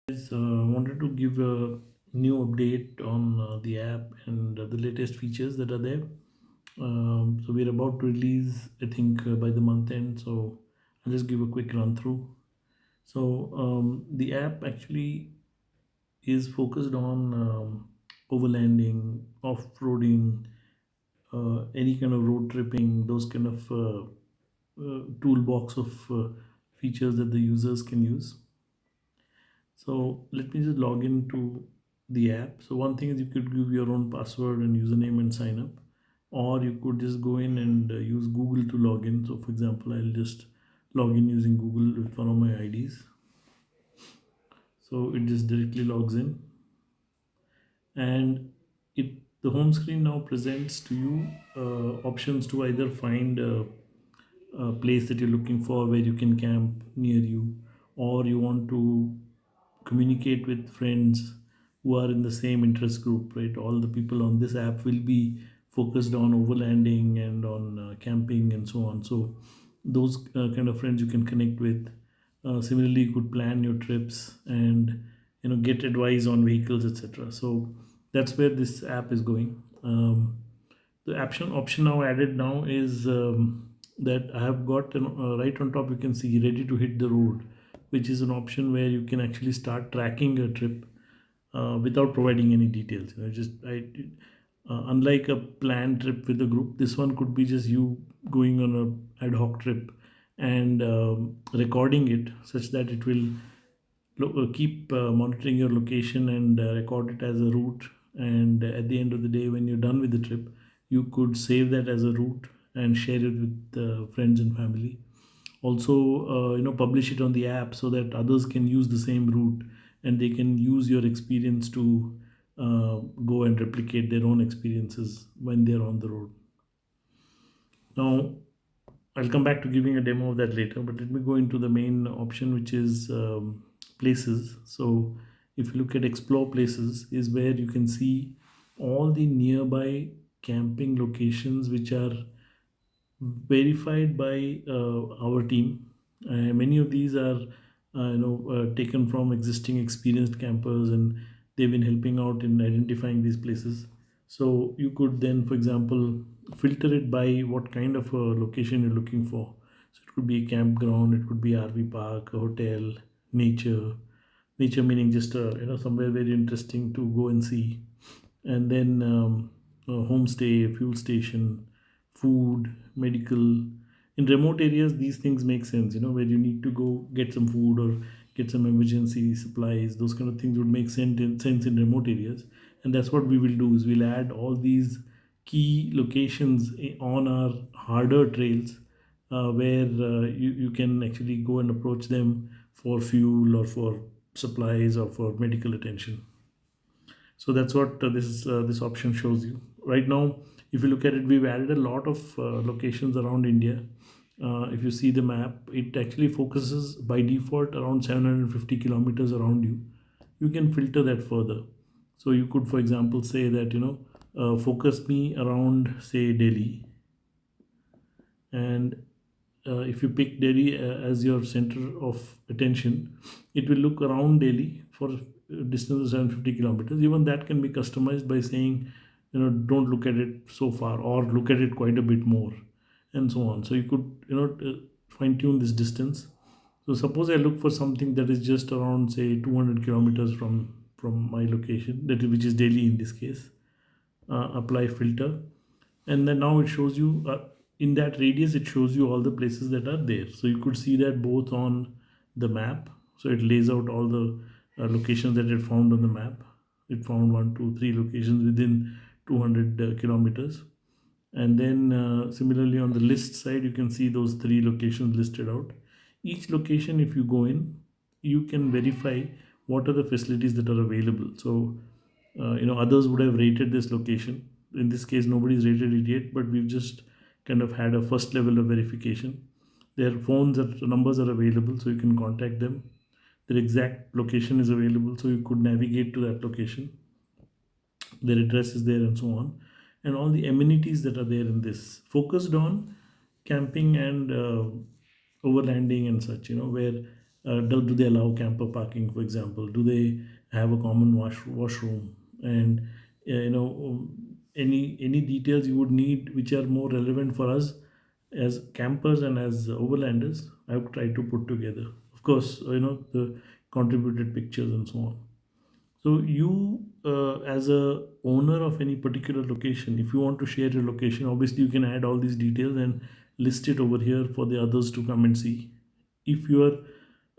Guys, wanted to give a new update on the app and the latest features that are there. So we're about to release, I think, by the month end. So I'll just give a quick run through. So the app actually is focused on overlanding, off-roading, any kind of road tripping, those kind of toolbox of features that the users can use. So let me just log into the app. So one thing is you could give your own password and username and sign up, or you could just go in and use Google to log in. So for example, I'll just log in using Google with one of my IDs. So it just directly logs in, and it the home screen now presents to you options to either find a place that you're looking for where you can camp near you, or you want to communicate with friends who are in the same interest group, right? All the people on this app will be focused on overlanding and on camping and so on. So those kind of friends you can connect with. Similarly, you could plan your trips and get advice on vehicles, etc. So that's where this app is going. The option now added now is that I have got right on top you can see ready to hit the road, which is an option where you can actually start tracking a trip without providing any details. Just unlike a planned trip with a group, this one could be just you going on a ad hoc trip and recording it such that it will keep monitoring your location and record it as a route. And at the end of the day, when you're done with the trip, you could save that as a route and share it with friends and family. Also, publish it on the app so that others can use the same route and they can use your experience to go and replicate their own experiences when they're on the road. Now, I'll come back to giving a demo of that later, but let me go into the main option, which is places. So, if you look at explore places, is where you can see all the nearby camping locations which are verified by our team. Many of these are, taken from existing experienced campers, and they've been helping out in identifying these places. So you could then, for example, filter it by what kind of a location you're looking for. So it could be a campground, it could be RV park, a hotel, nature. Nature meaning just somewhere very interesting to go and see, and then a homestay, fuel station, food, medical. In remote areas, these things make sense. Where you need to go get some food or get some emergency supplies. Those kind of things would make sense in remote areas, and that's what we will do. Is we'll add all these key locations on our harder trails, where you can actually go and approach them for fuel or for supplies or for medical attention. So that's what this option shows you right now. If you look at it, we've added a lot of locations around India. If you see the map, it actually focuses by default around 750 kilometers around you. You can filter that further. So you could, for example, say that focus me around, say, Delhi. And if you pick Delhi as your center of attention, it will look around Delhi for a distance of 750 kilometers. Even that can be customized by saying, don't look at it so far, or look at it quite a bit more, and so on. So you could, fine tune this distance. So suppose I look for something that is just around, say, 200 kilometers from my location, which is Delhi in this case. Apply filter, and then now it shows you in that radius it shows you all the places that are there. So you could see that both on the map. So it lays out all the locations that it found on the map. It found one, two, three locations within 200 kilometers. And then similarly on the list side, you can see those three locations listed out. Each location, if you go in, you can verify what are the facilities that are available. So others would have rated this location. In this case, nobody's rated it yet, but we've just kind of had a first level of verification. Their phones or numbers are available, so you can contact them. Their exact location is available, so you could navigate to that location. Their address is there, and so on, and all the amenities that are there in this focused on camping and overlanding and such. Where Do they allow camper parking, for example? Do they have a common washroom? And any details you would need which are more relevant for us as campers and as overlanders, I would try to put together. Of course, the contributed pictures and so on. So you, as a owner of any particular location, if you want to share your location, obviously you can add all these details and list it over here for the others to come and see. If you are,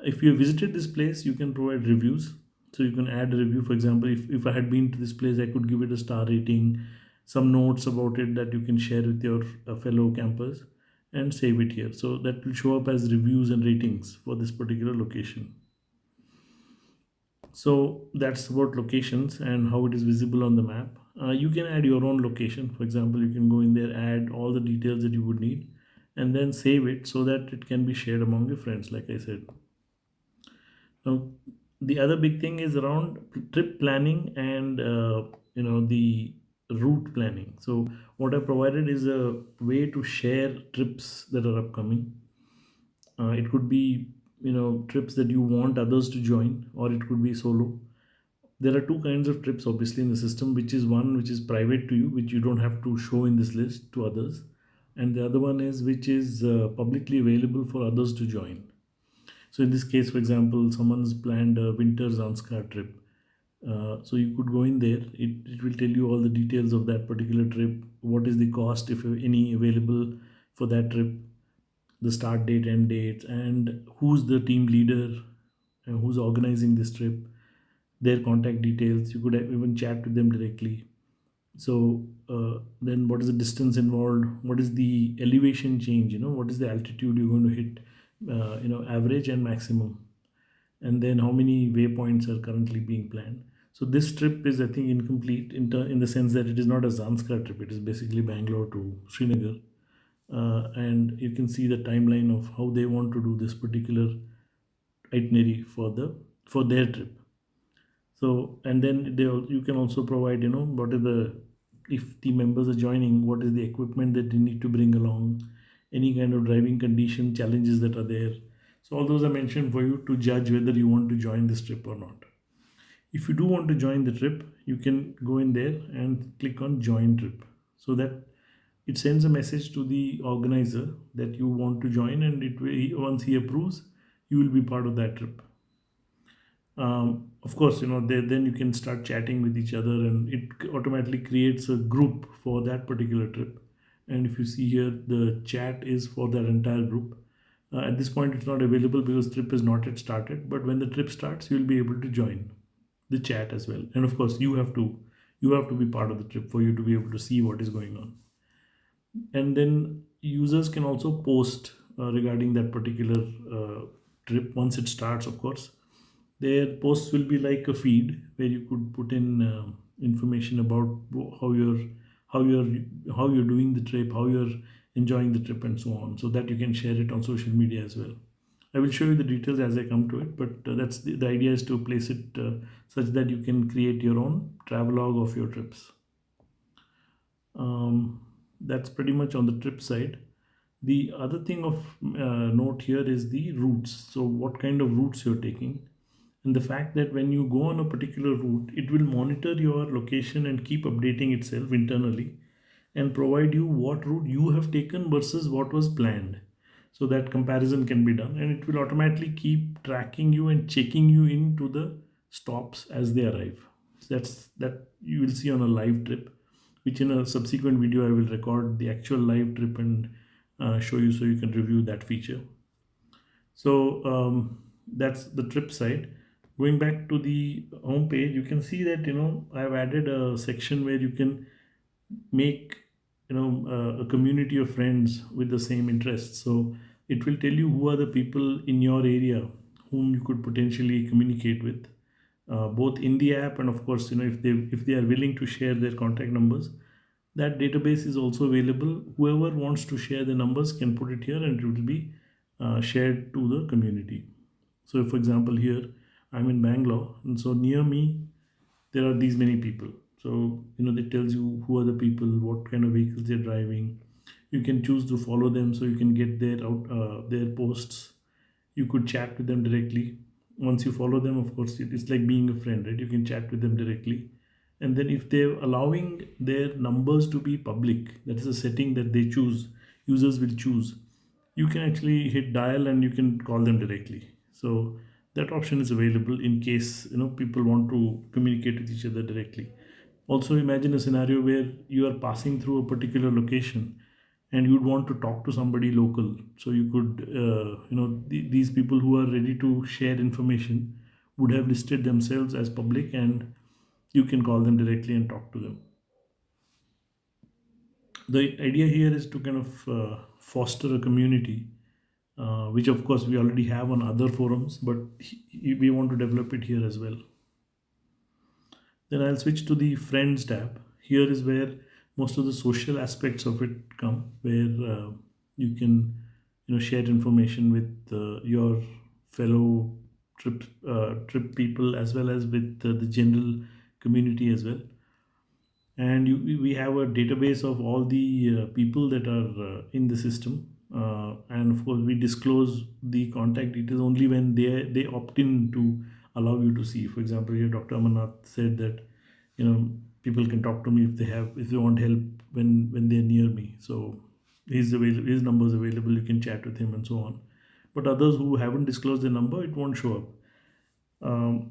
if you have visited this place, you can provide reviews. So you can add a review. For example, if I had been to this place, I could give it a star rating, some notes about it that you can share with your fellow campers, and save it here. So that will show up as reviews and ratings for this particular location. So that's about locations and how it is visible on the map. You can add your own location. For example, you can go in there, add all the details that you would need, and then save it so that it can be shared among your friends, like I said. Now, the other big thing is around trip planning and the route planning. So what I provided is a way to share trips that are upcoming. It could be trips that you want others to join, or it could be solo. There are two kinds of trips obviously in the system, which is one which is private to you, which you don't have to show in this list to others, and the other one is which is publicly available for others to join. So in this case, for example, someone's planned a winter Zanskar trip. So you could go in there. It will tell you all the details of that particular trip. What is the cost, if any, available for that trip, the start date, end dates, and who's the team leader, and who's organizing this trip, their contact details. You could even chat with them directly. So then what is the distance involved, what is the elevation change, what is the altitude you're going to hit, average and maximum, and then how many waypoints are currently being planned. So this trip is, I think, incomplete in the sense that it is not a Zanskar trip. It is basically Bangalore to Srinagar, and you can see the timeline of how they want to do this particular itinerary for their trip. So, and then you can also provide, what are the, if the members are joining, what is the equipment that they need to bring along, any kind of driving condition challenges that are there. So all those are mentioned for you to judge whether you want to join this trip or not. If you do want to join the trip, you can go in there and click on join trip, so that it sends a message to the organizer that you want to join, and once he approves, you will be part of that trip. Of course, then you can start chatting with each other, and it automatically creates a group for that particular trip. And if you see here, the chat is for that entire group. At this point, it's not available because trip is not yet started, but when the trip starts, you will be able to join the chat as well. And of course, you have to be part of the trip for you to be able to see what is going on. And then users can also post regarding that particular trip once it starts. Of course, their posts will be like a feed where you could put in information about how you're how you're how you're doing the trip, how you're enjoying the trip, and so on, so that you can share it on social media as well. I will show you the details as I come to it, but that's the idea is to place it such that you can create your own travelogue of your trips. That's pretty much on the trip side. The other thing of note here is the routes. So what kind of routes you're taking, and the fact that when you go on a particular route, it will monitor your location and keep updating itself internally, and provide you what route you have taken versus what was planned. So that comparison can be done, and it will automatically keep tracking you and checking you into the stops as they arrive. So that you will see on a live trip, which in a subsequent video I will record the actual live trip and show you, so you can review that feature. So that's the trip side. Going back to the home page, you can see that I've added a section where you can make a community of friends with the same interests. So it will tell you who are the people in your area whom you could potentially communicate with, both in the app, and of course, if they are willing to share their contact numbers, that database is also available. Whoever wants to share the numbers can put it here, and it will be shared to the community. So for example, here I'm in Bangalore, and so near me there are these many people. So it tells you who are the people, what kind of vehicles they're driving. You can choose to follow them, so you can get their posts. You could chat with them directly. Once you follow them, of course, it's like being a friend, right? You can chat with them directly. And then if they're allowing their numbers to be public, that is a setting that they choose, users will choose. You can actually hit dial and you can call them directly. So that option is available in case people want to communicate with each other directly. Also, imagine a scenario where you are passing through a particular location and you'd want to talk to somebody local. So you could, these people who are ready to share information would have listed themselves as public, and you can call them directly and talk to them. The idea here is to kind of foster a community, which of course we already have on other forums, but we want to develop it here as well. Then I'll switch to the friends tab. Here is where most of the social aspects of it come, where you can share information with your fellow trip people, as well as with the general community as well. And we have a database of all the people that are in the system, and of course we disclose the contact details only when they opt in to allow you to see. For example, here Dr. Amarnath said that people can talk to me if they want help when they're near me. So his number is available, you can chat with him and so on. But others who haven't disclosed their number, it won't show up.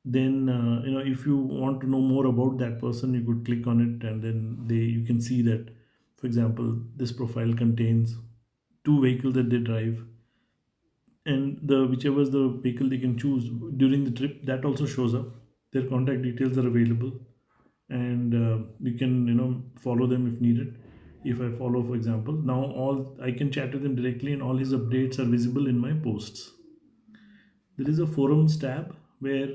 Then if you want to know more about that person, you could click on it, and then you can see that, for example, this profile contains two vehicles that they drive, and the whichever is the vehicle they can choose during the trip, that also shows up. Their contact details are available, and you can follow them if needed. If I follow, for example, now all I can chat with him directly, and all his updates are visible in my posts. There is a forums tab where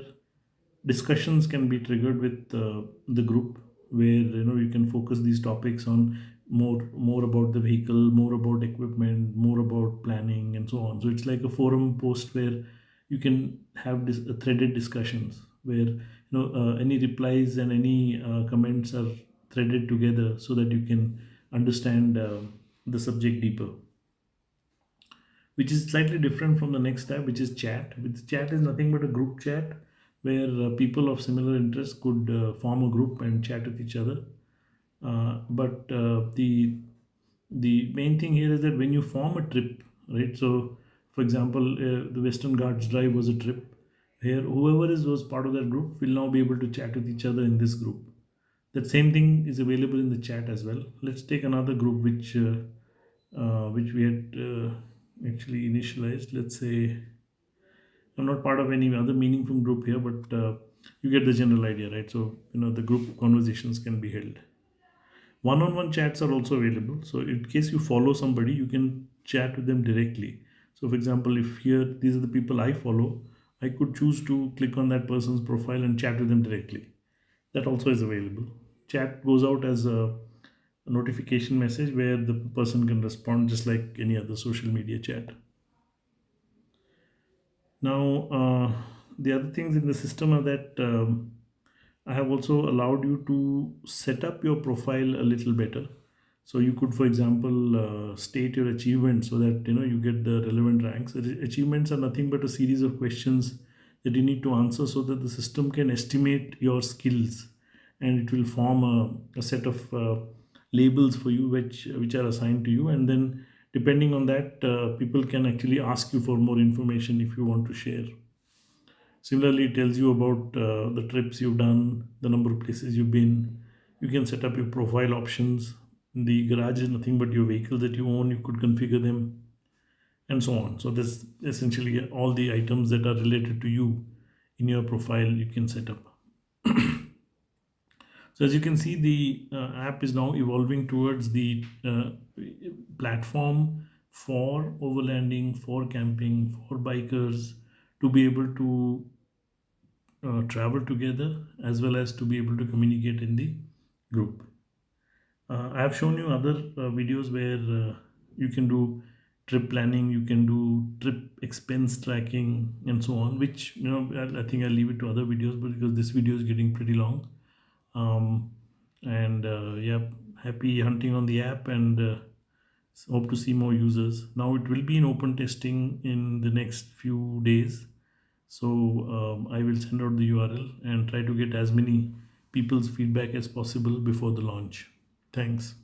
discussions can be triggered with the group, where you can focus these topics on more about the vehicle, more about equipment, more about planning, and so on. So it's like a forum post where you can have threaded discussions, where any replies and any comments are threaded together so that you can understand the subject deeper, which is slightly different from the next tab, which is chat. Which chat is nothing but a group chat where people of similar interests could form a group and chat with each other. But the main thing here is that when you form a trip, right? So, for example, the Western Ghats drive was a trip. Here, whoever was part of that group will now be able to chat with each other in this group. That same thing is available in the chat as well. Let's take another group which we had actually initialized. Let's say I'm not part of any other meaningful group here, but you get the general idea, right? So the group conversations can be held. One-on-one chats are also available. So in case you follow somebody, you can chat with them directly. So for example, if here these are the people I follow, I could choose to click on that person's profile and chat with them directly. That also is available. Chat goes out as a notification message where the person can respond just like any other social media chat. Now, the other things in the system are that I have also allowed you to set up your profile a little better. So you could, for example, state your achievements so that you get the relevant ranks. Achievements are nothing but a series of questions that you need to answer so that the system can estimate your skills, and it will form a set of labels for you which are assigned to you, and then depending on that, people can actually ask you for more information if you want to share. Similarly, it tells you about the trips you've done, the number of places you've been. You can set up your profile options. The garage is nothing but your vehicle that you own. You could configure them and so on. So this essentially all the items that are related to you in your profile you can set up. So as you can see, the app is now evolving towards the platform for overlanding, for camping, for bikers to be able to travel together, as well as to be able to communicate in the group. I have shown you other videos where you can do trip planning, you can do trip expense tracking, and so on. Which I think I'll leave it to other videos, but because this video is getting pretty long. And yeah, happy hunting on the app, and Hope to see more users. Now it will be in open testing in the next few days. So I will send out the URL and try to get as many people's feedback as possible before the launch. Thanks.